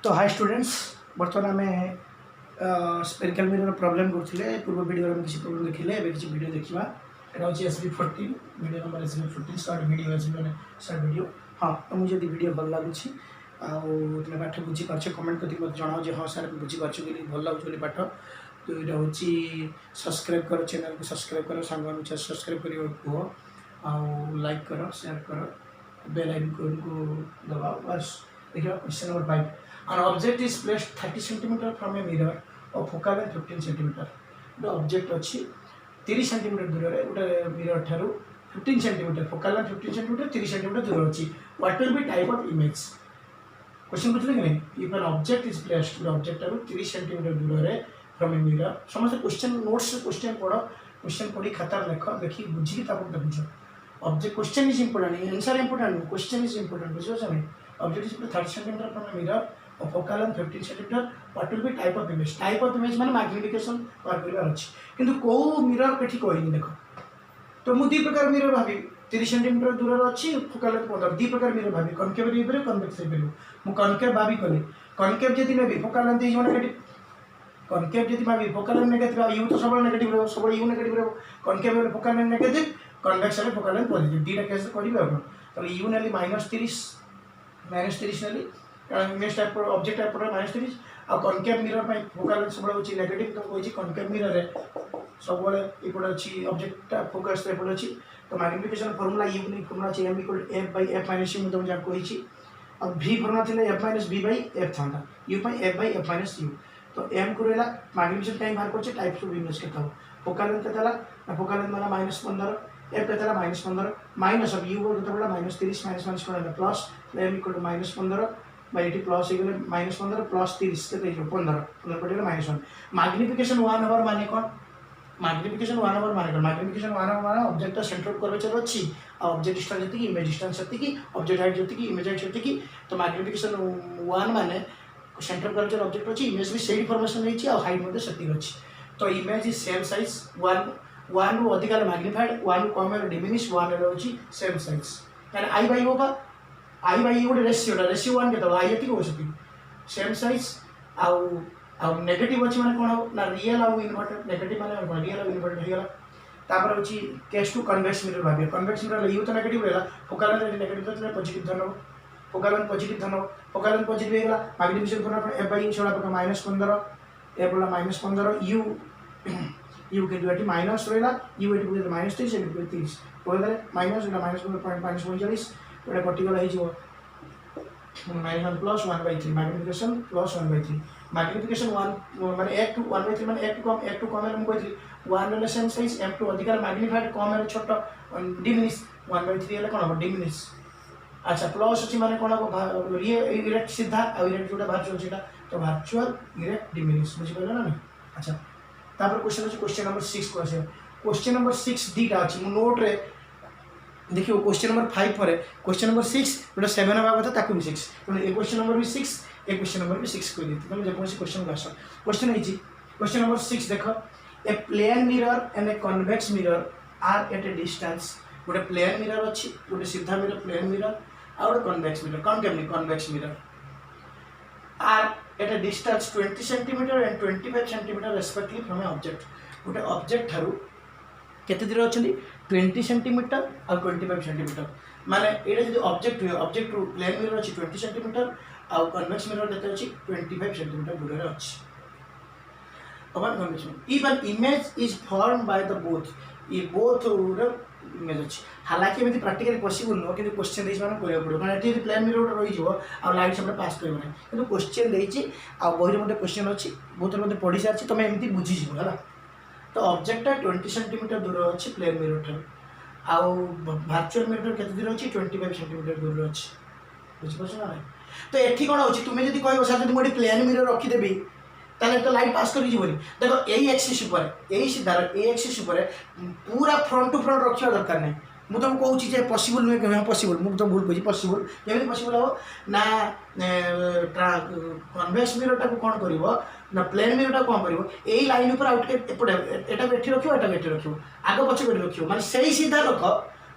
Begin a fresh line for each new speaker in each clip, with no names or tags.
तो hi students, बर्तमान आम स्पेरिकल मिरर प्रॉब्लम करते पूर्व वीडियो में किसी प्रॉब्लम देखिले एबे किसी वीडियो देखा। यहाँ हूँ SB14 video number SB14 start video start video. हाँ, तो मुझे वीडियो भल लगुच तुम पाठ बुझीपार कमेंट करके मत जनाओ जे हाँ सर बुझीपार कि भल लगुच पाठ। तो यहाँ हूँ सब्सक्राइब कर चैनल को सब्सक्राइब कर सांग सब्सक्राइब कर कह लाइक कर शेयर कर बेल आइकन को दबाओ। बस देखिए question number 5। An object is placed 30 cm from a mirror of focal length 15 cm. गोटे ऑब्जेक्ट अच्छी 30 cm दूर में गोटे मिरर ठारू 15 cm focal length 15 cm 30 cm दूर अच्छी। What will be type of image? Question पूछले कि नहीं if an object is placed गोटे ऑब्जेक्ट ठारू 30 cm दूर में फ्रॉम ए मिरर। समस्त क्वेश्चन नोट्स क्वेश्चन पढ़ क्वेश्चन पढ़ी खाता लिख देखिए बुझी देखुच। Object question is important answer important question is important बुझे। Object is 30 cm from a mirror of focal length 15 cm. What will be type of image? Type of image माने magnification work करबार अछि किंतु को मिरर पेठी कोइनी देखो। तो मु दी प्रकार मिरर भाबी 30 cm दूर रे अछि फोकल लेंथ 15 दी प्रकार मिरर भाबी कनकेव रे इबरे कन्वेक्स रे मु कनकेव भाबी कले कनकेव जदी नेबी focal length is negative concave जदी भाबी फोकल लेंथ नेगेटिव यू तो सबल नेगेटिव रे सबल यू नेगेटिव रे कनकेव रे फोकल लेंथ नेगेटिव कन्वेक्स रे फोकल लेंथ पॉजिटिव दीटा केस करिबे अपन। तो यू नेली -30 नेली इमेज टाइप ऑब्जेक्ट टाइप -30 आ कनकेव मिरर में फोकल लेंथ सब होची नेगेटिव। तो कोई कनकेव मिरर रे सब बळे एपड अछि ऑब्जेक्ट टा फोकस एपड अछि। तो मैग्निफिकेशन फार्मूला यू नहीं फार्मूला अछि m = f/f - u तो जा कोइ छी। अब v फार्मूला थिले f - v/f थांदा u f/f - u। तो m को रेला मैग्निफिकेशन टाइम बाहर करछ टाइप्स ऑफ इमेज केता फोकल लेंथ केताला फोकल लेंथ माने -15 f केताला -15 माइनस अब u केता बड़ा -30 माइनस कोन प्लस m = -15 by 80 प्लस हो गले -15 प्लस 30 के 15 पड़ेगा -1। मैग्निफिकेशन 1 ओवर माने कोन मैग्निफिकेशन 1 ओवर माने कोन मैग्निफिकेशन 1 ओवर माने ऑब्जेक्ट का सेंटर कर्वेचर अछि आ ऑब्जेक्ट डिस्टेंस जति की इमेज डिस्टेंस जति की ऑब्जेक्ट हाइट जति की इमेज हाइट जति की। तो मैग्निफिकेशन 1 माने सेंटर कर्वेचर ऑब्जेक्ट अछि इमेज भी सेम फॉर्मेशन रही आ हाइट मध्ये सेटिंग अछि। तो इमेज इज सेम साइज 1 रो अधिक मैग्निफाइड 1 कम रो डिमिनिश 1 रो अछि सेम साइज यानी i बाय होगा i by u रेशियो 1 के तो i एति को सती सेम साइज आउ नेगेटिव अछि माने कोन हो ना रियल आउ इन्वर्टेड नेगेटिव माने रियल आउ इन्वर्टेड हे गेला। तापर अछि केस टू कन्वेक्स मिरर भाबे कन्वेक्स मिरर u तो नेगेटिव रहला फोकल लेंथ नेगेटिव तो पॉजिटिव धनो फोकल लेंथ पॉजिटिव हे गेला। मैग्निफिकेशन कोन f by u छोड़ा पका -15 f बोला -15 u के दुआटी माइनस रहला u एति को -30 एति 30 बोले माइनस ना -0.45 एटा कटिगला हे जो -1 प्लस 1/3 मैग्निफिकेशन प्लस 1/3 मैग्निफिकेशन 1 माने f टू 1/3 माने f टू कम हम कहथि 1 रे सेम साइज f टू अधिक मैग्निफाइड कम रे छोट डिमिनिश 1/3 हेले कोन हो डिमिनिश। अच्छा प्लस अछि माने कोन हो इरेक्ट सीधा आ इरेक्ट जोटा वर्चुअल सेटा तो वर्चुअल इरेक्ट डिमिनिश बुझि पड़ला ना। अच्छा तापर क्वेश्चन अछि क्वेश्चन नंबर 6 को अछि क्वेश्चन नंबर 6 दीटा अछि मु नोट रे देखिए क्वेश्चन नंबर 5 पर क्वेश्चन नंबर 6 गोटे 7 होगा कथा ताकू भी 6 तो ए क्वेश्चन नंबर भी 6 ए क्वेश्चन नंबर भी 6 कर देती तुम जे कोनसी क्वेश्चन का आंसर क्वेश्चन है जी क्वेश्चन नंबर 6 देखो a plane mirror and a convex mirror are at a distance गोटे प्लेन मिरर अछि गोटे सीधा मिरर प्लेन मिरर और convex mirror convex mirror are at a distance 20 cm and 25 cm respectively from a object गोटे object थारू केते दूर अछि 20 cm और 25 cm माने एटा जदि ऑब्जेक्ट हुए ऑब्जेक्ट प्लेन मिरर अछि 20 cm और कन्वेक्स मिरर केते अछि 25 cm दूर रे अछि। अपन convection even image is formed by the both ये बोथ रो इमेज अछि हालांकि एमति प्रैक्टिकली पॉसिबल नो कि क्वेश्चन देइछ माने करियो पड़ो कारण एटी प्लेन मिरर रहि जो और लाइट सब पास करबो नै किंतु क्वेश्चन देइछि आ बहिर मध्ये क्वेश्चन अछि बहुत मध्ये पढि सारछि तमे एमति बुझि जिवो हला। तो ऑब्जेक्ट 20 cm दूर अच्छी प्लेन मिरर ठार आउ वर्चुअल मिरर केते दूर अच्छी 25 cm दूर अच्छी बुझ पछ ना। तो एठी कोन होची तुमे जदी कहबो सर जदी मोडी प्लेन मिरर रखी देबी ताले तो लाइट पास करि जीवनी देखो एई एक्सिस ऊपर एई सीधा ए एक्सिस ऊपर पूरा फ्रंट टू फ्रंट रखिया दरकार नै मु तुम कहूँ जे पॉसिबल नुहे कि पॉसिबल मुझे तो भूल कही पॉसिबल केमी पॉसिबल हो ना कन्वेक्स मिरर टाक कौन कर ना प्लेन मिरर टाक कौन कर यही लाइन ऊपर आउट एपटे एटा एठी रखियो एटा एठी रखियो आगे पछे बेट रखियो माने सही सीधा रख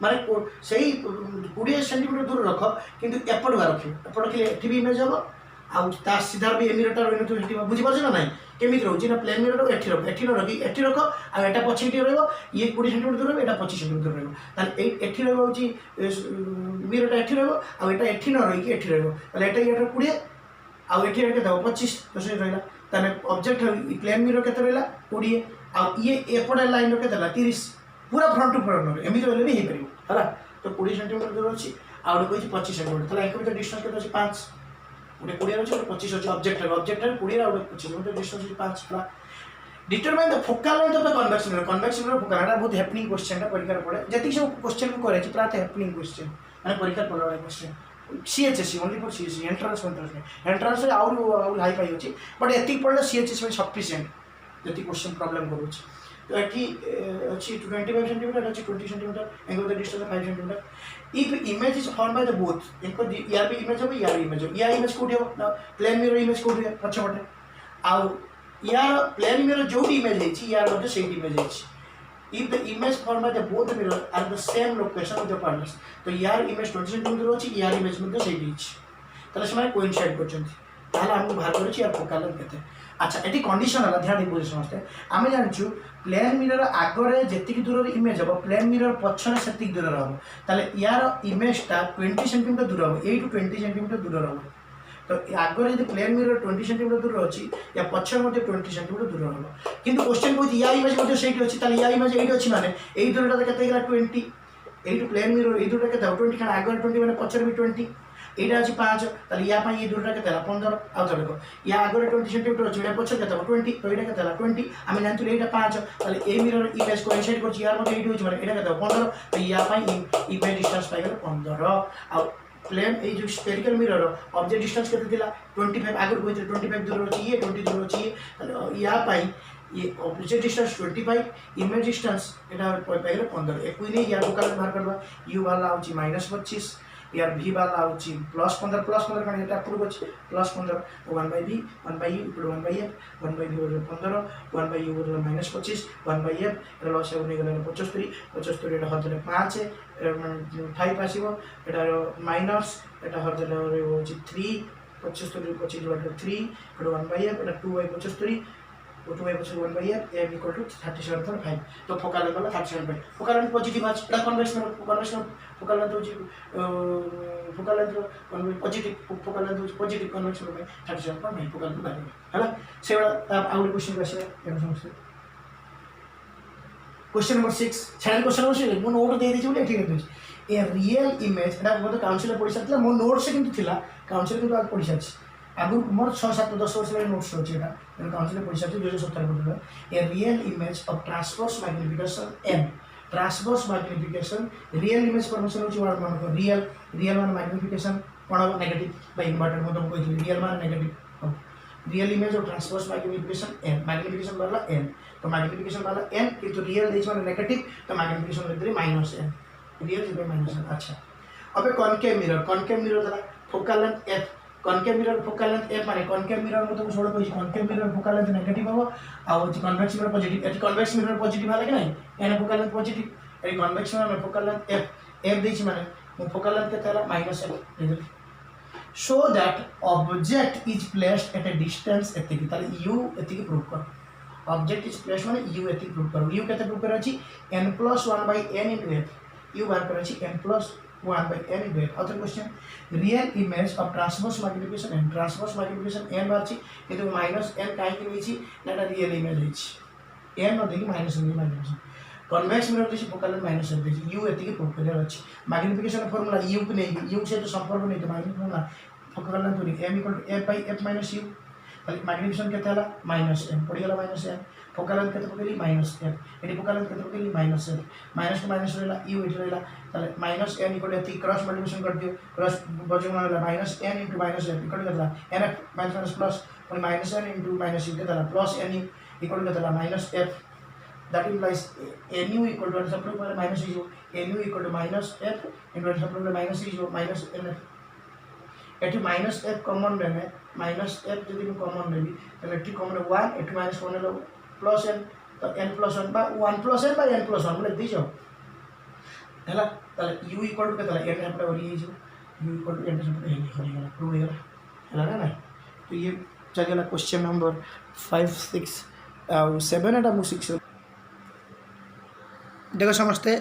माने सही 20 सेंटीमीटर दूर रख किंतु एपट रखियो एपट रखिले एठी भी इमेज हो आ सीधा भी ए मिररटा रही नथिबो सेठी बुझी पाछ ना नाही केमिति रहउची ना प्लेन मिरर एठी रख आ एटा पछिटी रहइबो ये 20 सेंटीमीटर दूर रहइबो एटा 25 सेंटीमीटर दूर रहइबो ताले एठी रहइबो होची मिररटा एठी रहइबो आ एटा एठी न रही कि एठी रहइबो ताले एटा एटा 20 आ एठी रखे दबो 25 तो से रहइला ताले ऑब्जेक्ट प्लेन मिरर केते रहइला 20 आ ये एपडे लाइन रो केते 30 पूरा फ्रंट टू फ्रंट एमिति रहले भी हे परिबो हला तो 20 सेंटीमीटर दूर अछि आ ओडे कोइ 25 सेंटीमीटर ताले एक मीटर डिस्टेंस केते अछि 5 गोटे 20 अछि गोटे 25 अछि ऑब्जेक्ट 20 आ गोटे 25 मीटर डिस्टेंस अछि 5 हला determine the focal length of the convex mirror focal एटा बहुत हैपनिंग क्वेश्चन टा परीक्षा पड़े जति सब क्वेश्चन को करे प्रात हैपनिंग क्वेश्चन माने परीक्षा पड़े वाला question CHSC only for CHSC entrance out hifi अछि बट एति पड़ले सीएचएससी में सफिशिएंट जति क्वेश्चन प्रॉब्लम करूछ तो एटी अछि 25 सेंटीमीटर अछि 20 centimetre angle the distance 5 centimetre if image is form by the both इनको यार भी इमेज हो यार इमेज हो या इमेज कोठी हो प्लेन मिरर इमेज कोठी है पछ पटे आ यार प्लेन मिरर जो इमेज है यार मध्ये सेम इमेज है if the image formed by the both mirror are the same location of the partners तो यार इमेज 20 सेंटीमीटर अछि यार इमेज मध्ये सेम अछि तले समय कोइंसाइड करछन्ती ताले हम बाहर करछि यार फोकल लेंथ केते अच्छा एटी कंडीशन हला ध्यान दे समझते आमे जानछु प्लेन मिरर आगरे जेतिक दूर इमेज हो प्लेन मिरर पछरे सेतिक दूर रहबो ताले यार इमेज ता 20 सेंटीमीटर दूर हो 8 to 20 सेंटीमीटर दूर रहबो तो आगे यदि प्लेन मिरर 20 सेंटीमीटर दूर अच्छी या पछर मध्य 20 सेंटीमीटर दूर हम किंतु क्वेश्चन कहूँ या इमेज मध्य सेठी अच्छी ताले या इमेज एठी अच्छी माने एई दूरटा केते गेला 20 एई प्लेन मिरर एई दूरटा केते 20 खान आगे 20 माने पछर भी 20 एटा अछि 5 ताले या पई ये दूरटा केते 15 आ देखो या आगे 20 सेंटीमीटर अछि या पछर केते 20 तो एटा केते 20 आमे जानतु एटा 5 ताले ए मिरर इमेज कोइंसाइड करछि यार मध्य एठी अछि माने एटा केते 15 तो या पई इमेज डिस्टेंस पाइ गेल 15 आ प्लेन ए जो स्फेरिकल मिरर ऑब्जेक्ट डिस्टेंस केते दिला 25 आगे कोइ 25 दूर अछि ये 20 दूर अछि ताले या पाई ये ऑब्जेक्ट डिस्टेंस 25 इमेज डिस्टेंस एटा पाइ गेल 15 एक कोइ नै यार फोकल बाहर करबा u वाला आउची -25 यार v वाला आउची +15 काने एटा पूर्व अछि +15 1/v 1/u 1/f 1/v 15 1/u -25 1/f एटा लॉस हो नै गेल 75 एटा हतले 5 5 आसीबो एटा माइनस एटा हतले होची 3 75 25 3 एटा 1/f Etah 2/75 1/f m equal to 37.5 तो फोकल लेंथ वाला 37.5 फोकल लेंथ पॉजिटिव आज एटा कन्वेक्शन फोकल लेंथ होची focal length positive focal length positive convection में 37.5 फोकल लेंथ बारे हैला सेवडा आउट क्वेश्चन आसे एम समझते क्वेश्चन नंबर 6 छाड़ क्वेश्चन नंबर 6 मो नोट दे देछि बोले ठीक है ए रियल इमेज एटा मो काउंसिल पढि सकला मो नोट से किंतु थिला काउंसिल किंतु आज पढि साछि आगु मोर 6 7 10 वर्ष ले नोट्स होछि एटा मैं काउंसिल पढि साछि 2017 पढिला a real image of transverse magnification m transverse magnification real image formation होछि वर्ड मान रियल मान मैग्निफिकेशन कोन नेगेटिव बाय इन्वर्टेड मो तुमको कहि रियल मान negative real image of transverse magnification m magnification वाला m तो मैग्निफिकेशन वाला m किंतु रियल देछ माने नेगेटिव तो मैग्निफिकेशन लिख दे -m रियल इज -m अच्छा अब कॉनकेव मिरर दला focal length f concave mirror focal length f माने कॉनकेव मिरर को तुम छोड़ कोइ concave mirror focal length negative हो आ कन्वेक्स मिरर पॉजिटिव एटी कन्वेक्स मिरर पॉजिटिव वाला कि नहीं एने फोकल लेंथ पॉजिटिव एटी कन्वेक्स मिरर में फोकल लेंथ f देछ माने फोकल लेंथ केते हला -m so that object is placed at a distance एतिकी ताले u एतिकी प्रूव कर ऑब्जेक्ट इज प्लेस्ड माने u एतिकी प्रूव कर u केते प्रूव कर अछि n + 1/n * f u बार कर अछि n + 1/n * f other question real image of transverse magnification n transverse magnification n अछि किंतु -n काहे कि नीची नाटा रियल इमेज अछि n न देखि -n magnification convex mirror this focal length -m this u एतिकी प्रूव कर अछि मैग्निफिकेशन फार्मूला u को नहीं u से तो संपर्क नहीं तो मैग्निफिकेशन फोकल लेंथ होनी m = f / f - u ताले मैग्निफिकेशन केते हला -m पड़ी गला -m फोकल लेंथ केते पकेली -m एडी फोकल लेंथ केते पकेली -m माइनस टू माइनस रहला u एठी रहला ताले -n = एति क्रॉस मल्टीप्लिकेशन कर दियो क्रॉस बजून रहला -n * -f इक्वल केतला n माइनस प्लस और -n * -u केतला +n इक्वल केतला -f that implies nu equal to substitute for -u nu equal to -f into substitute -u -nf एठी -f common लेने -f जदि मैं common लेबी त एठी कॉमन 1 एठी -1 ले +n तो n + 1 बा 1 + n / n + 1 ले दी जाओ हैला ताले u equal to केतला n अपने ओरी जो u equal to n substitute n हो गला प्रूव हो गला हैला ना तो ये चलगला क्वेश्चन नंबर 5 6 आउ 7 एटा मु 6 देखो समस्ते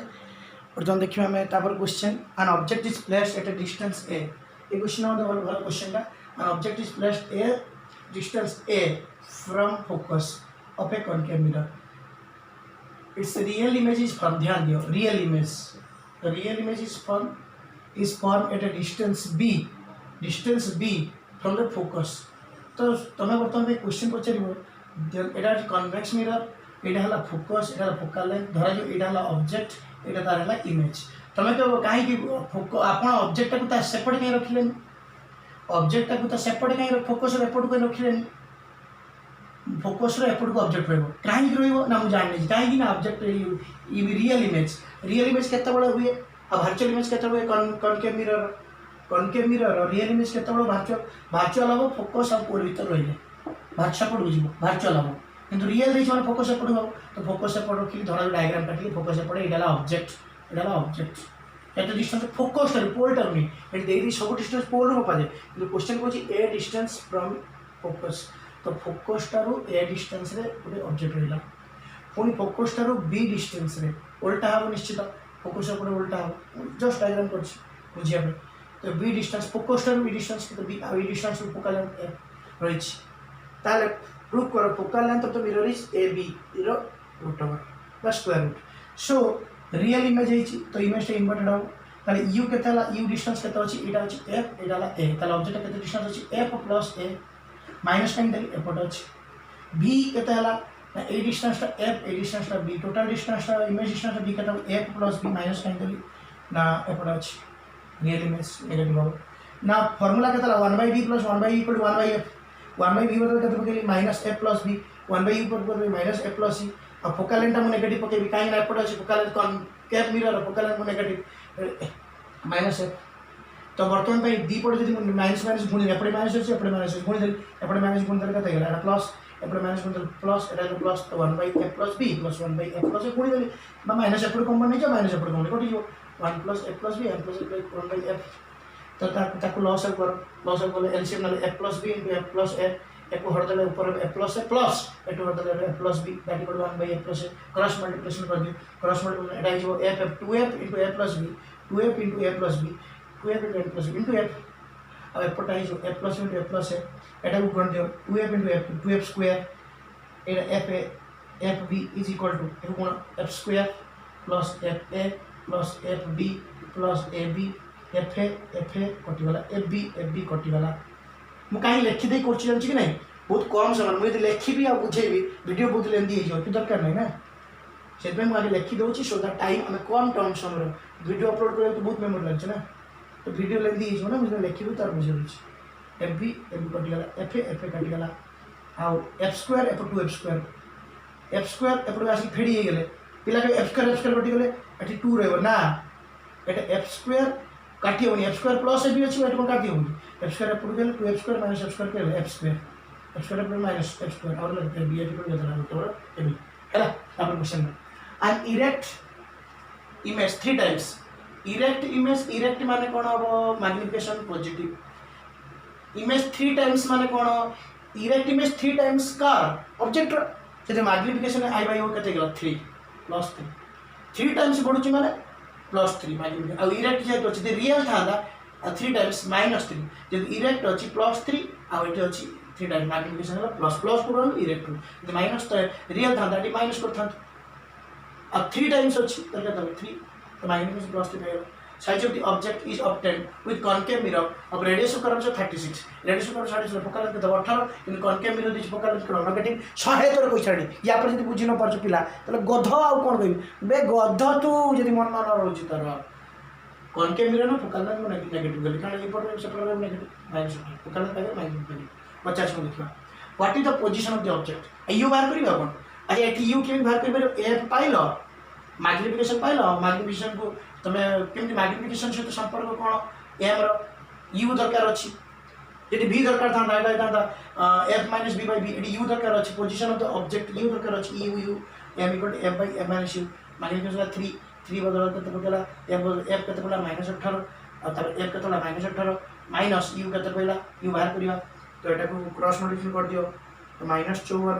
बर्तमान देखिए आम तापर question an object is placed at a distance a ये क्वेश्चन भल क्वेश्चन टा an object is placed a distance a from focus of a concave mirror its real image is from ध्यान दियो real image is form at a distance b from the focus तो तुम्हें बर्तमान question पचार यहाँ convex mirror यहाँ है focus यहाँ फोकाल length धरा जो यहाँ ऑब्जेक्ट यहाँ तार है इमेज तुम्हें कह कहीं आप ऑब्जेक्ट को सेपटे कहीं रखिले ऑब्जेक्ट को सेपटे कहीं फोकस एपट कहीं रखिले फोकस एपट को ऑब्जेक्ट रहा कहीं रहा मुझे जानी कहीं ऑब्जेक्ट रियल इमेज केत हुए आ वर्चुअल इमेज केत हुए कनकेव मिरर रियल इमेज केत वर्चुअल हम फोकस आप भर रही सेपट जी वर्चुअल हम किंतु रियल देखिए मैंने फोकस एपट हम तो फोकस एपट रखिए धरा डायग्राम काटिए फोकस एपट यहाँ object at distance focus pole time नहीं सब डिस्टेंस पोल मपा जाए कि क्वेश्चन कौन ए डिस्टेंस फ्रॉम फोकस तो फोकस टारू ए डिस्टेंस रे गोटे ऑब्जेक्ट रहा पुणी फोकस टारू बी डिस्टेंस रे उल्टा हम निश्चित फोकस एपट उल्टा हम जस्ट डायग्राम कर बुझापे तो बी डिस्टेंस फोकस टारू बी डिस्टेंस तो बी डिस्टेंस फोकल लेंथ रही प्रूफ कर focal length of the mirror is a b root over square root so real image है तो इमेज इन्वर्टेड हम ताले यू केते यू डिस्टेंस केते अछि एटा अछि एफ एटा ला ए ताले ऑब्जेक्ट केते डिस्टेंस अछि f plus a minus time देली एपट अछि बी केते हला ए डिस्टेंस टा एफ ए डिस्टेंस टा बी टोटल डिस्टेंस टा इमेज डिस्टेंस टा बी केते f plus b minus time देली ना एपट अछि रियल इमेज नेगेटिव हो ना फार्मूला केते 1/b + 1/e = 1/f 1/b बदल केते पकेली minus f plus b 1/e पर माइनस एफ प्लस सी आ फोकल लेंथ हम नेगेटिव पकेबी काई ना एपट अछि focal length concave mirror focal length negative minus f तो बर्तमान पे दी पड़े जब माइनस माइनस गुणी एपटे माइनस अच्छे एपटे माइनस गुणी देली एपटे माइनस गुणी देले कते गेला एटा प्लस एपटे माइनस गुणी देले प्लस एटा प्लस तो 1/f + b + 1/f + गुणी देली बा माइनस एपटे कॉमन नहीं जा माइनस एपटे कॉमन कटि जो 1 + f + b m + f 1/f तो ताको लॉस कर एलसीएम ना f + b * f + a एक हर देले ऊपर f + a प्लस एटो हर देले f + b that equal 1/f + a cross multiplication कर दियो क्रॉस मल्टीप्लिकेशन एटा जो f 2f * a + b 2f * a + b 2f * a + b * f अब एपट है जो f + * f + a एटा को गुण दियो 2f * f 2f स्क्वायर एटा fb = एको गुण f square + fa + fb + ab fa कटि गला fb कटि गला मु कहीं लिखि दे कोची जानछि कि नहीं बहुत कम समय मुझे लिखी आ बुझेबी वीडियो बहुत लेंदी हो कि दरकार नहीं ना से मैं आगे लिखि दूसरी सो दैट टाइम आम कम टाइम समय वीडियो अपलोड कर तो बहुत मेमोरी लगे ना तो वीडियो लेंदी हो ना मुझे लिखी तार बुझे एफ कटिगला एफ कटिगला आउ एफ स्क्वायर एफ 2f² एपट आसिक फेड़ी हो गले पिला f² कटिगले एटी 2 रहबो ना एटा f² काटी होनी f² प्लस ए भी अछि एटा काटी होनी f² एपट गेले 2f² - f² के f² f² माइनस f² और लगते b एट को जतना तो ए बी हैला अपन क्वेश्चन में an erect image 3 times erect माने कोन हो मैग्निफिकेशन पॉजिटिव इमेज 3 टाइम्स माने कोन इरेक्ट इमेज 3 टाइम्स कार ऑब्जेक्ट से मैग्निफिकेशन i/o कते गेला 3 प्लस 3 टाइम्स बढ़ुची माने प्लस 3 मैग्निफिकेशन आ इरेक्ट जे अछि रियल थांदा 3 टाइम्स -3 जे इरेक्ट अछि +3 आ एटे अछि 3 टाइम्स मैग्निफिकेशन है प्लस पुरान इरेक्ट जे माइनस तो रियल थांदा एटी माइनस कर था अब 3 टाइम्स अछि तर कत 3 तो मैग्निफिकेशन +3 है size of the object is obtained with concave mirror of radius of curve 36 radius of curve 36 focal length 18 in concave mirror this focal length negative 100 तोर कोइ छाडी या पर जदी बुझी न परछ पिला तले गध आ कोन कहबी बे गध तू जदी मन न रहउची तर कॉनकेव मिरर न फोकल लेंथ नेगेटिव गली कारण important separate negative minus focal length आगे माइनस 50 को लिखवा what is the position of the object you बाहर करिबा कोन अच्छा एटी यू केम बाहर करिबा F pilo magnification pilo magnification को तमे केमति मैग्निफिकेशन सहित संपर्क कोन एम रो यू दरकार अछि यदि v दरकार था राइट था f - b/b यदि u दरकार अछि position of the object u दरकार अछि u m = f / m - u magnification 3 बदल कते पकेला f कते पला -18 और तब f कते पला -18 माइनस u कते पला u बाहर करिवा तो यहाँ को क्रॉस मल्टीप्लिकेशन कर दियो तो -54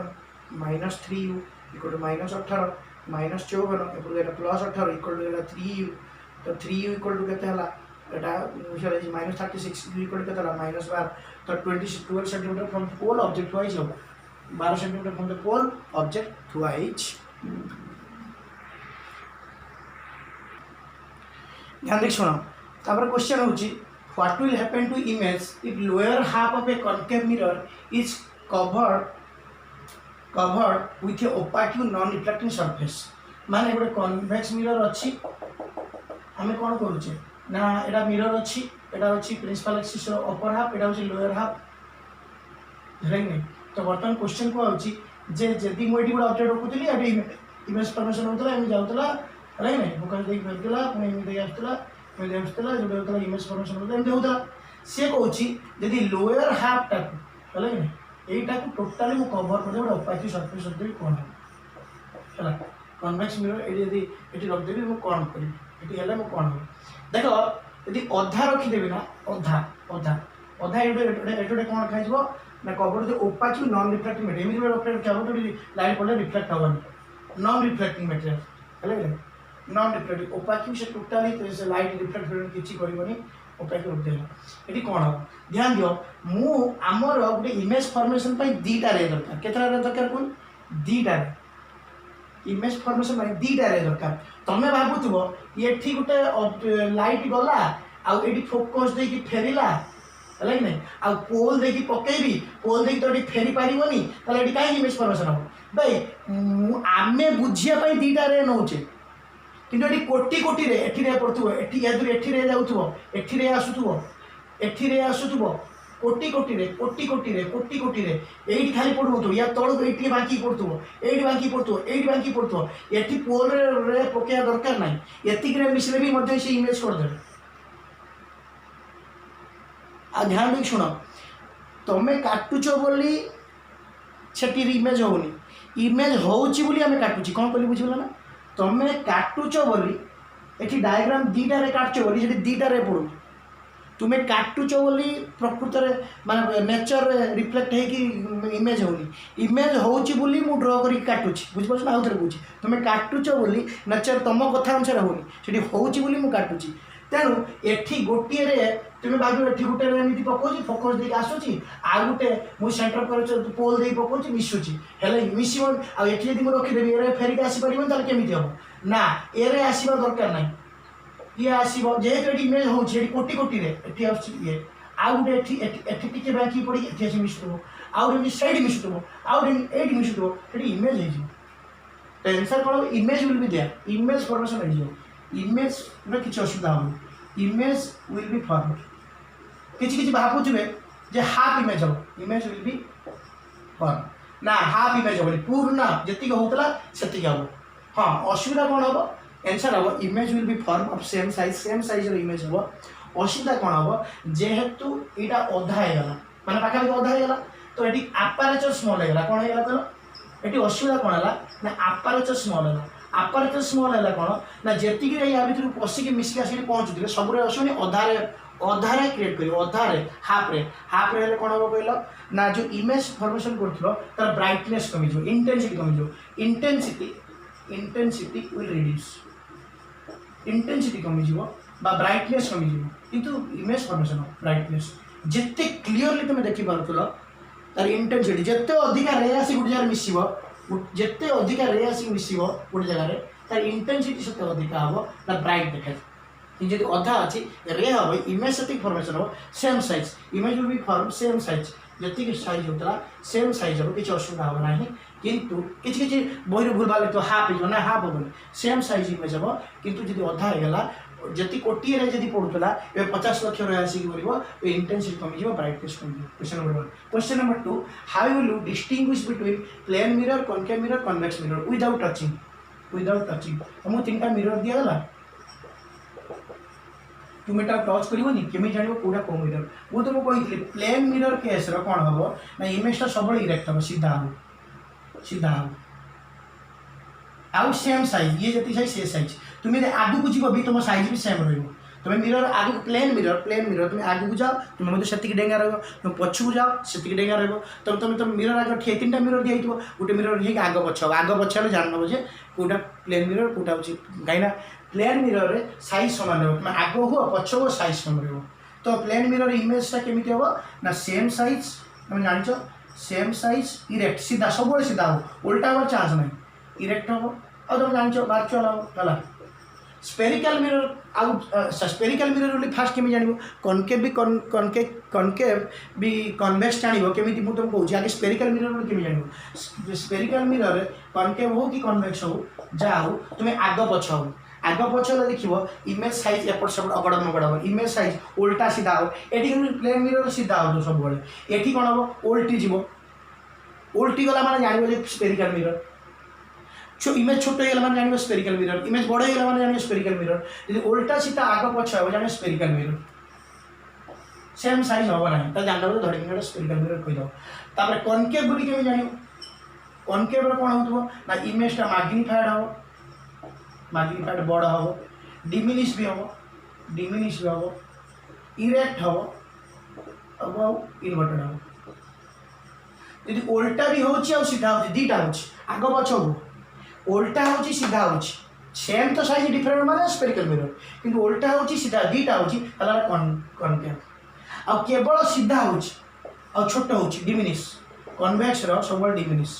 -3u इक्वल टू -18 -54 एपटे +18 इक्वल टू 3u तो 3u इक्वल टू केते हला एटा -36 u इक्वल टू केते हला -12 तो 12 centimetre from pole object wise हो 12 centimetre from the pole object wise. ध्यान देख सुनो तापर क्वेश्चन होची what will happen to image if lower half of a concave mirror is covered with a opaque non reflecting surface माने गोटे convex mirror अच्छी आम कौन करुचे ना एटा मिरर अच्छी एटा अच्छी प्रिंसिपल एक्सिस अपर हाफ एटा होची लोअर हाफ नहीं तो बर्तमान क्वेश्चन को आउची जे जदी मो एटी गोटे ऑब्जेक्ट रखुतली एटी इमेज फॉर्मेशन होतला एम जाउतला राइट नहीं फोकस देख फेरतला पुणी एम देख आस्तला एम देख आस्तला जोटे होतला इमेज फॉर्मेशन होतला एम होतला से कहूची जदी लोअर हाफ टाकू हला नहीं एटा को टोटली मो कवर कर देबो ओपासिटी सरफेस देबी कोन हला कन्वेक्स मिरर एटी जदी एटी रख देबी मो कोन करी एटी हला मो कोन हो देखो यदि अधा रखी देबी ना अधा अधा अधा एटोटे कोन खाइजबो ना कवर जो ओपासिटी नॉन रिफ्लेक्टिंग मटेरियल एमी रिफ्लेक्ट क्या लाइट पड़े रिफ्लेक्ट होबनी नॉन रिफ्लेक्टिंग मटेरियल हला नॉन रिफ्लेक्टिंग ओपासिटी से टोटली तो से लाइट रिफ्लेक्ट किछि करबनी ओपासिटी रख देला एटी कोन हो ध्यान दियो मु हमर गोटे इमेज फॉर्मेशन पई दीटा रे दरकार केतरा रे दरकार कोन दीटा रे इमेज फॉर्मेशन पई दीटा रे दरकार तमे भाबुतबो एठी गोटे लाइट गला आ एटी फोकस दे कि फेरिला हला नहीं आ पोल दे कि पकेबी पोल दे तो एटी फेरी पारिबोनी तले एटी काई इमेज फॉर्मेशन हो भाई आमे बुझिया पई दीटा रे नउचे किंतु एटी कोटी कोटी रे एठी रे पड़थुबो एठी यादुर एठी रे जाउथुबो एठी रे आसुथुबो कोटी कोटी रे कोटी कोटी रे कोटी कोटी रे एठी खाली पड़ुथु या तळु एठी बाकी पड़थुबो एठी बाकी पड़थुबो एठी बाकी पड़थुबो एठी पोल रे पकेया दरकार नाही एतिक रे मिसले भी मध्ये से इमेज कर दे आ ध्यान देख सुनो तमे काटुचो बोली छेटी इमेज होनी इमेज होउची बोली हमें काटुची कोन बोली बुझिबला ना तमे काटुचो बोली एठी डायग्राम दीटा रे काटचो बोली जेटी दीटा रे पडु तुम्हें काटुचो बोली प्रकृत रे माने नेचर रिफ्लेक्ट है कि इमेज होनी इमेज होउची बोली मु ड्रा करी काटुची बुझ पछ ना आउथरे बुझी तुम्हें काटुचो बोली नेचर तम कथा अनुसार होनी सेठी होउची बोली मु काटुची तेणु एठी गोटिए रे तुम्हें भाग एठी गोटे रे एमिति पकोची फोकस दे आसुची आ गोटे मु सेंटर कर पोल दे पकोची मिसुची हेले मिसिबो आ एठी यदि मु रखि देबी एरे फेरी आसी परिबन ताले केमिति हो ना एरे आसीबा दरकार नाही ये आसीबो जेहेतु एठी इमेज होची एठी कोटी कोटी रे एठी आसी ये आ गोटे एठी टिके बाकी पड़ी एठी आसी मिसुतो आ गोटे साइड मिसुतो आ गोटे एठी मिसुतो एठी इमेज हे जी तो आंसर कोन image will be there image formation हे जी इमेज रे किछ असुविधा हो इमेज विल बी फॉर्म किछि भाबुथिबे जे हाफ इमेज हो इमेज विल बी फॉर्म ना हाफ इमेज हो पूर्ण जति होतला सेति हो हां असुविधा कोन हो आंसर हो image will be form of same size रो इमेज हो असुविधा कोन हो जेहेतु एटा अधा हे गला माने पाखा अधा हे गला तो एटी अपर्चर स्मॉल हे गला कोन हे गला तो एटी असुविधा कोन हला ना अपर्चर स्मॉल हला अपर्चर स्मॉल है कौन ना जी या भर पशिक मिसिक आसिक पहुँचुते सब आसुनी अधारे अधारे क्रिएट कर अधारे हाफ रे कौन हम कहल ना जो इमेज फॉर्मेशन कर तार ब्राइटनेस कमिज इंटेंसिटी कमिज इंटेंसिटी विल रिड्यूस इंटेंसिटी कमिज ब्राइटनेस कमिज किंतु इमेज फॉर्मेशन ब्राइटनेस जिते क्लीयरली तुम देखी पार्थल तार इंटेंसिटी जिते अधिका रे आसी गोटे जगह मिसिब जिते अधिका रे आसिक मिसिब गोटे जगह तार इंटेंसिटी से अधिका हम ना ब्राइट देखा जी अधा अच्छी रे हम इमेज से फॉर्मेशन हम same size image will be form same size जी साइज होता सेम साइज हम किसी असुविधा हम ना किंतु किसी बही भूलभाल तो हाफ हो ना हाफ हम सेम साइज इमेज हम किंतु जी अधा होगा जी कोटी जी पड़ूला ए 50 लाख आसिक बोलो इंटेंसिटी कमिज ब्राइटनेस कमिज question number 1 question number 2 how will you distinguish between plane mirror concave mirror convex mirror without touching तुमको 3टा मिरर दिया गला तुम एटा टच करबनी केमी जानिबो कोडा को मिरर वो तुमको कहितले प्लेन मिरर केस रो कोन हबो ना इमेजटा सबले इरेक्ट हबो सीधा हो आउ सेम साइज ये जति साइज से साइज तुम्हें आगु को जीव भी तुम साइज भी सेम रही तुम्हें मिरर आगे प्लेन मिरर तुम आगे को जाओ तुम से डेंगा रहो तुम पछू जाओ से डेंगा रहो तुम मिरर आगे ठे 3टा मिरर दिखाई गोटे मिरर दिखे आग पछ जान नब जे कौटा प्लेन मिरर कौटा हूँ कहीं प्लेन मिरर रे साइज सामान हो तुम आग हो पछ हो साइज सामान हो तो प्लेन मिरर इमेजटा केमी हम ना सेम साइज तुम जान सेम साइज इरेक्ट सीधा सब सीधा हो उल्टा हमार चान्स ना इरेक्ट हम और तुम जान वर्चुअल हम है spherical mirror out spherical mirror बोली फास्ट केमी जान कनकेव भी कनकेव भी कन्वेक्स जान केमी मुझे तुमको कहूँ आगे स्पेरिकल मिरर बोली केमी जान स्पेरिकल मिरर कनकेव हो कि कन्वेक्स हो जहाँ हो तुम्हें आग पछ हो आग पछले देख इमेज साइज एपट सेपट अगड़ मगड़ हम इमेज साइज उल्टा सीधा हो ये प्लेन मिरर सीधा हो सब ये कौन हम उल्टी जीव उल्टी गला मैंने जान स्पेरिकल मिरर इमेज छोट हो गला जान स्पेरिकल मिरर इमेज बड़ हो गला जान स्पेरिकल मिरर यदि उल्टा सीधा आग पछ हो जान स्पेरिकल मिरर सेम साइज हम ना तो जान धड़की स्पेरिकल मिरर कहीदेव कनकेव बोली केमी जान कनकेव कौन हो ना इमेजटा मैग्निफाइड हम मैग्निफाइड बड़ हम डिमिनिश भी हम इरेक्ट हम इनवर्टेड हम यदि उल्टा भी हो सीधा हो दीटा हो आग पछ हो उल्टा हो सीधा हो सेम तो साइज डिफरेंट माने स्पेरिकल मिरर किंतु उल्टा हो सीधा दीटा हो कनकेव आ केवल सीधा हो छोट हो डिमिनिश कन्वेक्स सब डिमिनिश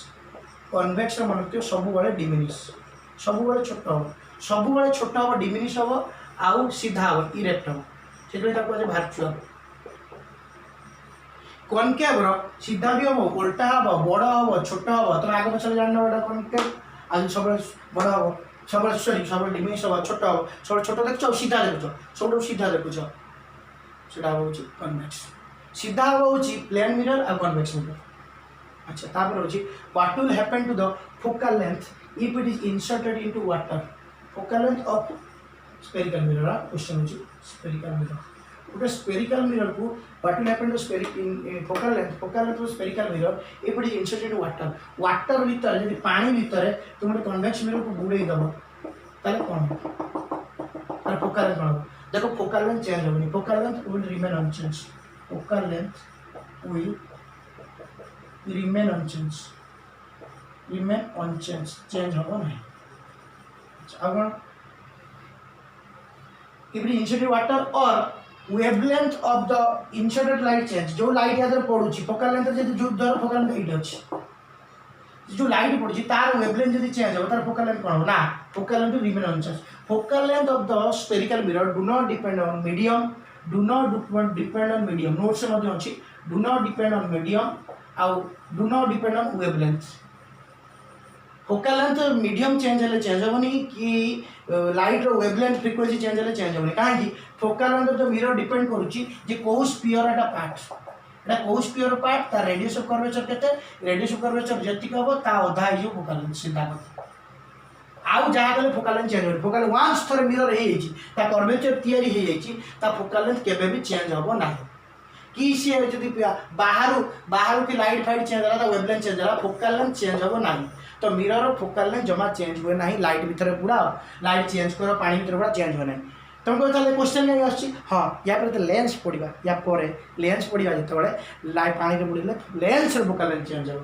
कन्वेक्स मन सब डिमिनिश सब छोट हम सब छोट हम डिमिनिश हम आउ सीधा हम इरेक्ट हम से कहे भार्चुअल कनकेव सीधा भी हम उल्टा हम बड़ हम छोट हम तुम आगे पछले जान कनकेव आज सब बड़ हम सब सॉरी सब डिमिनिश हम छोट हम सब छोट देखो सीधा देखुच सब सीधा देखुच से कन्वेक्स सीधा हूँ प्लेन मिरर और कन्वेक्स मिरर अच्छा तापर हूँ what will happen to the focal length if it is inserted into water focal length of spherical mirror question हूँ स्पेरिकल मिरर गोटे स्पेरिकल मिरर को what will happen to focal length of spherical mirror if it is inserted into water भीतर यदि पानी भीतर तुम गोटे convex mirror को बुड़े दब ताले कौन तार फोकल लेंथ कौन देखो फोकल लेंथ चेंज होनी focal length will remain unchange focal length will remain unchange change हम ना अब इफ इंसर्टेड वाटर और wavelength of the inserted light change जो लाइट या पड़ुची फोकल लेंथ जब जो धर फोकल लेंथ ये अच्छी जो लाइट पड़ुची तार वेवलेंथ जब चेंज हो तार फोकल लेंथ कौन ना focal length remain unchange focal length of the spherical mirror do not depend on medium notes से अच्छी do not depend on medium आउ do not depend on wavelength focal length medium change हेल्ले change हेनी कि light wavelength frequency change हेल्ले change हेनी कहीं focal length जो मिरर डिपेंड करुच्ची कौ स्पीयर एटा पार्ट एटा कौ स्पीयर पार्ट तार रेडियस ऑफ कर्वेचर केते रेडियस ऑफ कर्वेचर जतिक हम ता अधा हो फोकल लेंथ सीधा आउ जहाँ कले फोकल लेंथ चेंज हो फोकल वांस थोड़े मिरर हो कर्वेचर या फोकल लेंथ केबे भी चेंज हम ना कि सी जी बाहर की लाइट फाइट चेंज है वेवलेंथ चेंज है फोकल लेंथ चेंज हम ना तो मिरर फोकल लेंथ जमा चेंज हुए ना लाइट भितर बुड़ा लाइट चेंज कर पानी भितर बुड़ा चेंज हुए ना तुम कह क्वेश्चन नहीं आस हाँ या लेंस पड़ा या लेंस पड़ा जो लाइट पानी बुड़े लेंस फोकल लेंथ चेंज हो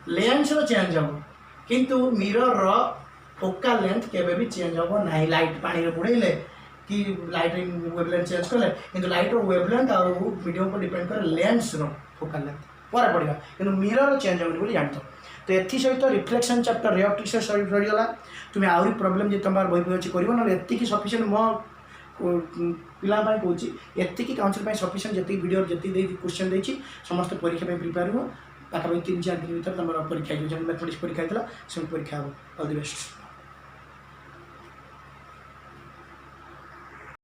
लेंस चेंज हम किंतु मिरर फोकल लेंथ केबे भी चेंज हम ना लाइट पानी बुड़े कि लाइट वेवलेंथ चेंज कले कि लाइट वेवलेंथ आ मीडियम पर डिपेंड कर लेंस फोकल लेंथ पर पड़ा कि मिरर चेंज होनी जान तो ये सहित रिफ्लेक्शन चैप्टर रे ऑप्टिक्स सरीगला तुम्हें आहरी प्रोब्लेम जी तुम बही अच्छी कर ना ये सफिसीयंट मो पाई कहूँ ये काउंसिल सफिसीयंट जी वीडियो जी क्वेश्चन देती समस्त परीक्षा प्रिपेयर हो पाखापाखि 3-4 दिन भर तुम परीक्षा जो मैथमेटिक्स परीक्षा होता से परीक्षा हम ऑल द बेस्ट।